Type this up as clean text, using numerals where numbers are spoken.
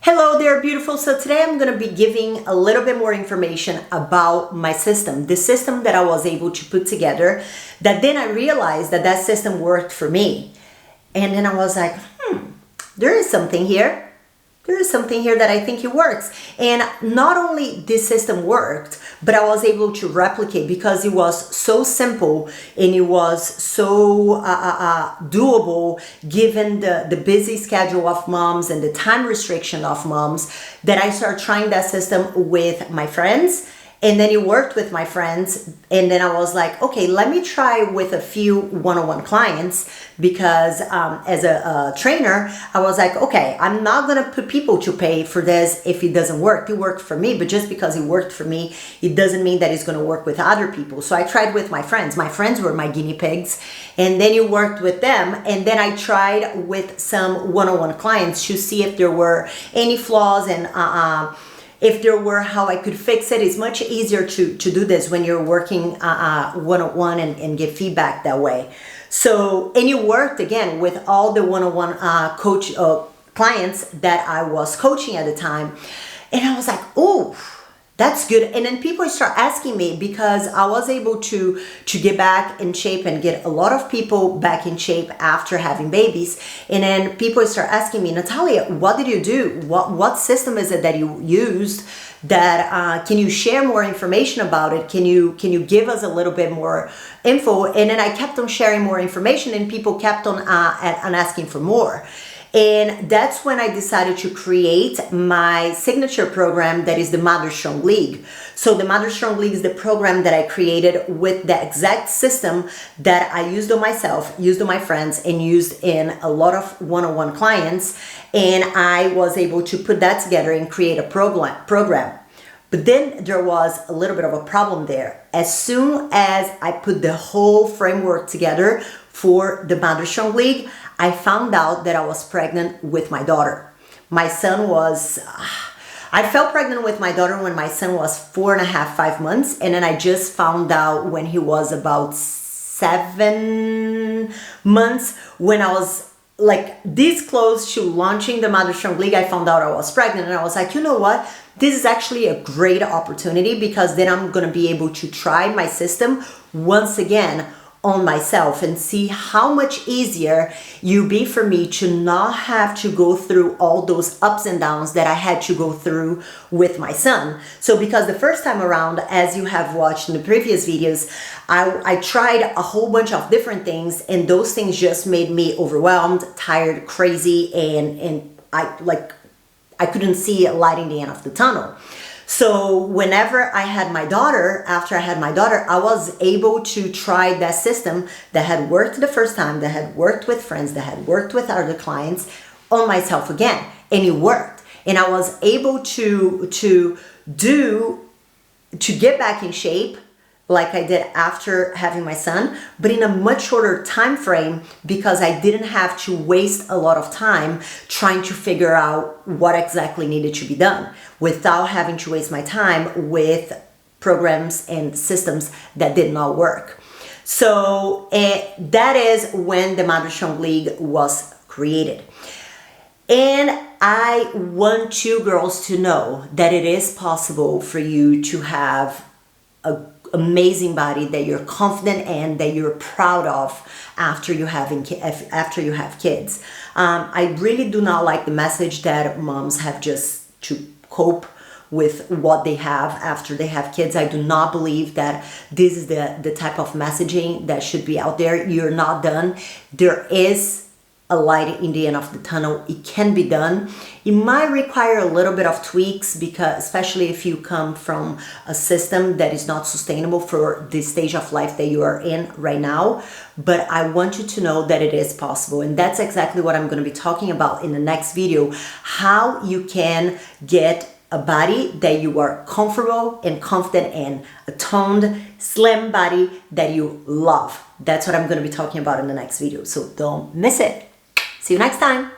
Hello there, beautiful. So today I'm going to be giving a little bit more information about my system, the system that I was able to put together, that then I realized that that system worked for me. And then I was like, there is something here. There is something here that I think it works. And not only this system worked, but I was able to replicate because it was so simple and it was so doable given the busy schedule of moms and the time restriction of moms, that I started trying that system with my friends. And then it worked with my friends. And then I was like, okay, let me try with a few one-on-one clients, because as a trainer, I was like, okay, I'm not going to put people to pay for this if it doesn't work. It worked for me, but just because it worked for me, it doesn't mean that it's going to work with other people. So I tried with my friends. My friends were my guinea pigs. And then it worked with them. And then I tried with some one-on-one clients to see if there were any flaws and if there were, how I could fix it. It's much easier to do this when you're working one-on-one and give feedback that way. So, and it worked again with all the one-on-one coach clients that I was coaching at the time. And I was like, oh, that's good. And then people start asking me, because I was able to get back in shape and get a lot of people back in shape after having babies. And then people start asking me, Natalia, what did you do? What system is it that you used? That can you share more information about it? Can you give us a little bit more info? And then I kept on sharing more information, and people kept on asking for more. And that's when I decided to create my signature program, that is the Mother Strong League. So the Mother Strong League is the program that I created with the exact system that I used on myself, used on my friends, and used in a lot of one-on-one clients. And I was able to put that together and create a program. But then there was a little bit of a problem there. As soon as I put the whole framework together for the Mother Strong League, I found out that I was pregnant with my daughter. My son was, I felt pregnant with my daughter when my son was 4.5, 5 months. And then I just found out when he was about 7 months, when I was like this close to launching the Mother Strong League, I found out I was pregnant. And I was like, you know what? This is actually a great opportunity, because then I'm going to be able to try my system once again on myself and see how much easier it'll be for me to not have to go through all those ups and downs that I had to go through with my son. So because the first time around, as you have watched in the previous videos, I tried a whole bunch of different things, and those things just made me overwhelmed, tired, crazy, and I couldn't see a light in the end of the tunnel. So whenever I had my daughter, after I had my daughter, I was able to try that system that had worked the first time, that had worked with friends, that had worked with other clients, on myself again. And it worked. And I was able to get back in shape like I did after having my son, but in a much shorter time frame, because I didn't have to waste a lot of time trying to figure out what exactly needed to be done, without having to waste my time with programs and systems that did not work. So that is when the Mother Strong League was created. And I want you girls to know that it is possible for you to have a amazing body that you're confident in, that you're proud of after you have kids. I really do not like the message that moms have just to cope with what they have after they have kids. I do not believe that this is the type of messaging that should be out there. You're not done. There is a light in the end of the tunnel. It can be done. It might require a little bit of tweaks, because especially if you come from a system that is not sustainable for the stage of life that you are in right now. But I want you to know that it is possible. And that's exactly what I'm going to be talking about in the next video, how you can get a body that you are comfortable and confident in, a toned, slim body that you love. That's what I'm going to be talking about in the next video. So don't miss it. See you next time.